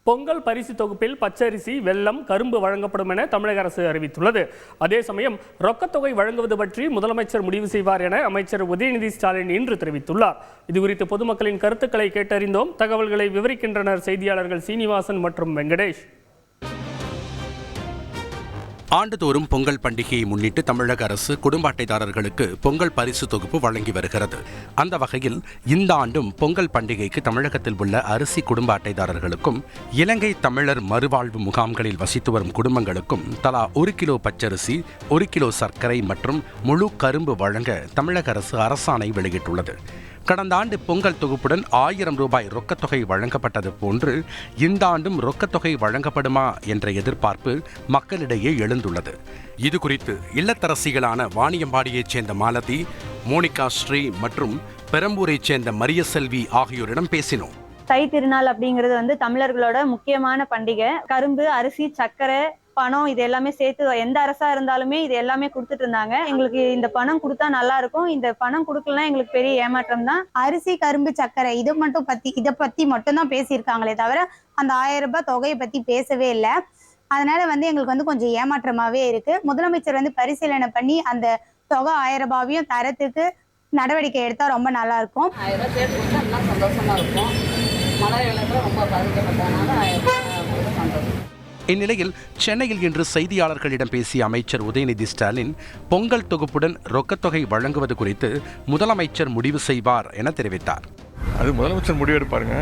பொங்கல் பரிசு தொகுப்பில் பச்சரிசி, வெல்லம், கரும்பு வழங்கப்படும் என தமிழக அரசு அறிவித்துள்ளது. அதே சமயம் ரொக்கத்தொகை வழங்குவது பற்றி முதலமைச்சர் முடிவு செய்வார் என அமைச்சர் உதயநிதி ஸ்டாலின் இன்று தெரிவித்துள்ளார். இதுகுறித்து பொதுமக்களின் கருத்துக்களை கேட்டறிந்தோம். தகவல்களை விவரிக்கின்றனர் செய்தியாளர்கள் சீனிவாசன் மற்றும் வெங்கடேஷ். ஆண்டுதோறும் பொங்கல் பண்டிகையை முன்னிட்டு தமிழக அரசு குடும்ப அட்டைதாரர்களுக்கு பொங்கல் பரிசு தொகுப்பு வழங்கி வருகிறது. அந்த வகையில் இந்த ஆண்டும் பொங்கல் பண்டிகைக்கு தமிழகத்தில் உள்ள அரிசி குடும்ப அட்டைதாரர்களுக்கும் இலங்கை தமிழர் மறுவாழ்வு முகாம்களில் வசித்து வரும் குடும்பங்களுக்கும் தலா 1 கிலோ பச்சரிசி, 1 கிலோ சர்க்கரை மற்றும் முழு கரும்பு வழங்க தமிழக அரசு அரசாணை வெளியிட்டுள்ளது. கடந்த ஆண்டு பொங்கல் தொகுப்புடன் 1000 ரூபாய் ரொக்கத்தொகை வழங்கப்பட்டது போன்று இந்த ஆண்டும் ரொக்கத்தொகை வழங்கப்படுமா என்ற எதிர்பார்ப்பு மக்களிடையே எழுந்துள்ளது. இதுகுறித்து இல்லத்தரசிகளான வாணியம்பாடியைச் சேர்ந்த மாலதி, மோனிகா ஸ்ரீ மற்றும் பெரம்பூரைச் சேர்ந்த மரியசெல்வி ஆகியோரிடம் பேசினோம். தை திருநாள் அப்படிங்கிறது தமிழர்களோட முக்கியமான பண்டிகை. கரும்பு, அரிசி, சர்க்கரை, பணம் இது எல்லாமே சேர்த்து எந்த அரசா இருந்தாலுமே இது எல்லாமே கொடுத்துட்டு இருந்தாங்க. எங்களுக்கு இந்த பணம் கொடுத்தா நல்லா இருக்கும். இந்த பணம் கொடுக்கலாம் எங்களுக்கு பெரிய ஏமாற்றம் தான். அரிசி, கரும்பு, சர்க்கரை இதை பத்தி மட்டும் தான் பேசியிருக்காங்களே தவிர அந்த 1000 ரூபாய் தொகையை பத்தி பேசவே இல்லை. அதனால எங்களுக்கு கொஞ்சம் ஏமாற்றமாவே இருக்கு. முதலமைச்சர் பரிசீலனை பண்ணி அந்த தொகை 1000 ரூபாயும் தரத்துக்கு நடவடிக்கை எடுத்தா ரொம்ப நல்லா இருக்கும். 1000 ரூபாய் சேர்த்து கொடுத்தா இன்னும் சந்தோஷமா இருக்கும். மழை வெள்ளத்துல ரொம்ப பாதிக்கப்பட்டதுனால 1000 ரூபாய் பண்றது. இந்நிலையில் சென்னையில் இன்று செய்தியாளர்களிடம் பேசிய அமைச்சர் உதயநிதி ஸ்டாலின் பொங்கல் தொகுப்புடன் ரொக்கத்தொகை வழங்குவது குறித்து முதலமைச்சர் முடிவு செய்வார் என தெரிவித்தார். அது முதலமைச்சர் முடிவெடுப்பாருங்க.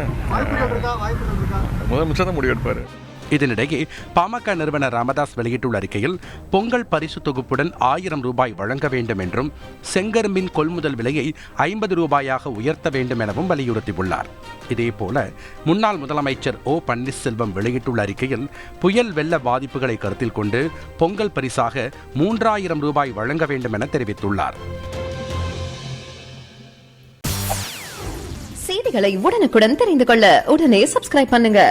முதலமைச்சர் தான் முடிவெடுப்பாரு. இதனிடையே பாமக நிறுவனர் ராமதாஸ் வெளியிட்டுள்ள அறிக்கையில் பொங்கல் பரிசு தொகுப்புடன் 1000 ரூபாய் வழங்க வேண்டும் என்றும் செங்கரும்பின் கொள்முதல் விலையை 50 ரூபாயாக உயர்த்த வேண்டும் எனவும் வலியுறுத்தியுள்ளார். இதேபோல முன்னாள் முதலமைச்சர் ஓ பன்னீர்செல்வம் வெளியிட்டுள்ள அறிக்கையில் புயல் வெள்ள பாதிப்புகளை கருத்தில் கொண்டு பொங்கல் பரிசாக 3000 ரூபாய் வழங்க வேண்டும் என தெரிவித்துள்ளார். செய்திகளை உடனுக்குடன் தெரிந்து கொள்ள உடனே சப்ஸ்கிரைப் பண்ணுங்க.